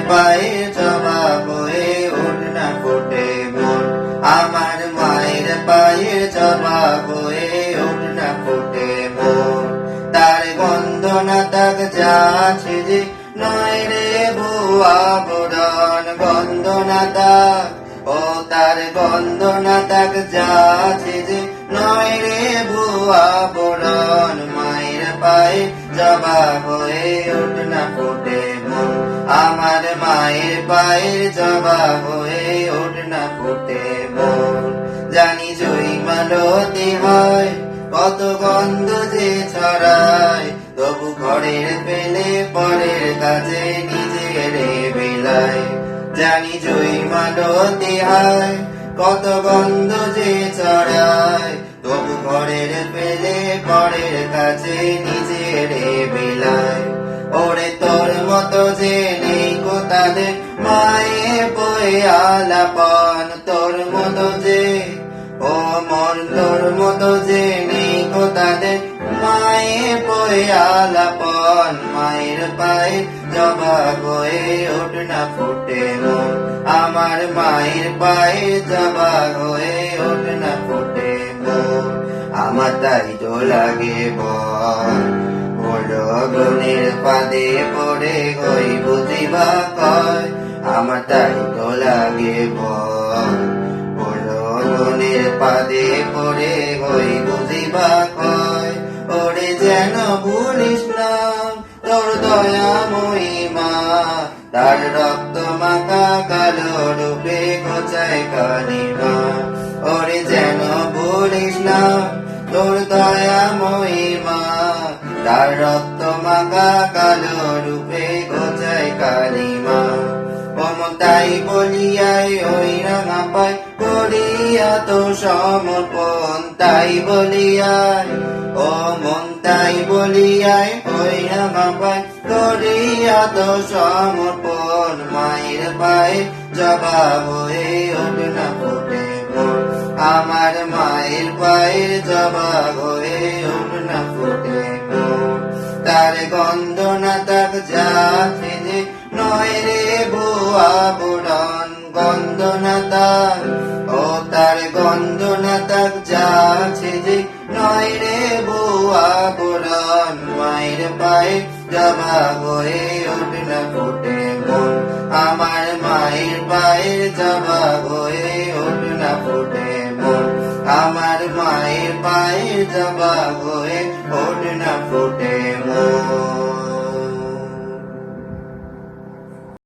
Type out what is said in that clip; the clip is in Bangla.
পায়ের জবাব হয়ে ওঠ না ফোটে মন। আমার মায়ের পায়ের জবাব হয়ে ওঠ না ফোটে মন। তার গন্ধ না তাক যাচ্ছে যে নয় রে ভুয়া বরণ। গন্ধ না তাক, ও তার গন্ধ না তাক যাচ্ছে যে নয় রে ভুয়া বরণ। মায়ের পায়ে জবাব হয়ে ওঠ না ফোটে মন। আমার মায়ের পায়ের জবাব হয়ে ওঠ না ফোটে মন। জানি জয়ী মালতি হয় কত গন্ধ যে ছড়ায়, তবু ঘরের পেলে পরের কাছে নিজের বেলায়। জানি জয়ী মালতি হয় কত গন্ধ যে ছড়ায়, তবু ঘরের পেলে পরের কাছে নিজের বেলায়। ওরে তোর মতো যে নেই গো তাদের মায়ে বয়ে আলাপন। তোর মতো যে, ও মন তোর মতো যে নেই গো তাদের মায়ে বয়ে আলাপন। মায়ের পায়ে জবাব হয়ে ওঠ না ফোটে মন। আমার মায়ের পায়ে জবাব হয়ে ওঠ না ফোটে মন। আমার তাই তো লাগে বল, হলো গুণের পাদে পড়ে হই বুঝিবা কয়। আমার তাই তো লাগে বল, হলো গুণের পাদে পড়ে হই বুঝিবা কয়। ওরে যেন ভুলিস না তোর দয়াময়ী মা, তার রক্ত মাখা কালো রূপে গোছায় কালিমা। ওরে যেন ভুলিস না তোর দয়াময়ী মা, তার রক্ত মাখা কালো রূপে গোছায় কালিমা। অমন তাই বলিয়াই ওই রাঙা পায় করিয়া তো সমর্পণ। তাই বলিয়াই, ও মন তাই বলিয়াই ওই রাঙা পায় করিয়া তো সমর্পণ। মায়ের পায়ে জবাব হয়ে ওঠ না ফোটে মন। আমার মায়ের পায়ে জবাব হয়ে ওঠ না ফোটে মন। তার গন্ধ না তাক যাচ্ছে যে নয় রে ভুয়া বরণ। গন্ধ না তাক, ও তার গন্ধ না তাক যাচ্ছে যে নয় রে ভুয়া বরণ। মায়ের পায়ে জবাব হয়ে ওঠ না ফোটে মন। আমার মায়ের পায়ের জবাব হয়ে ওঠ না ফোটে মন। আমার মায়ের পায়ের জবাব হয়ে ওঠ না ফোটে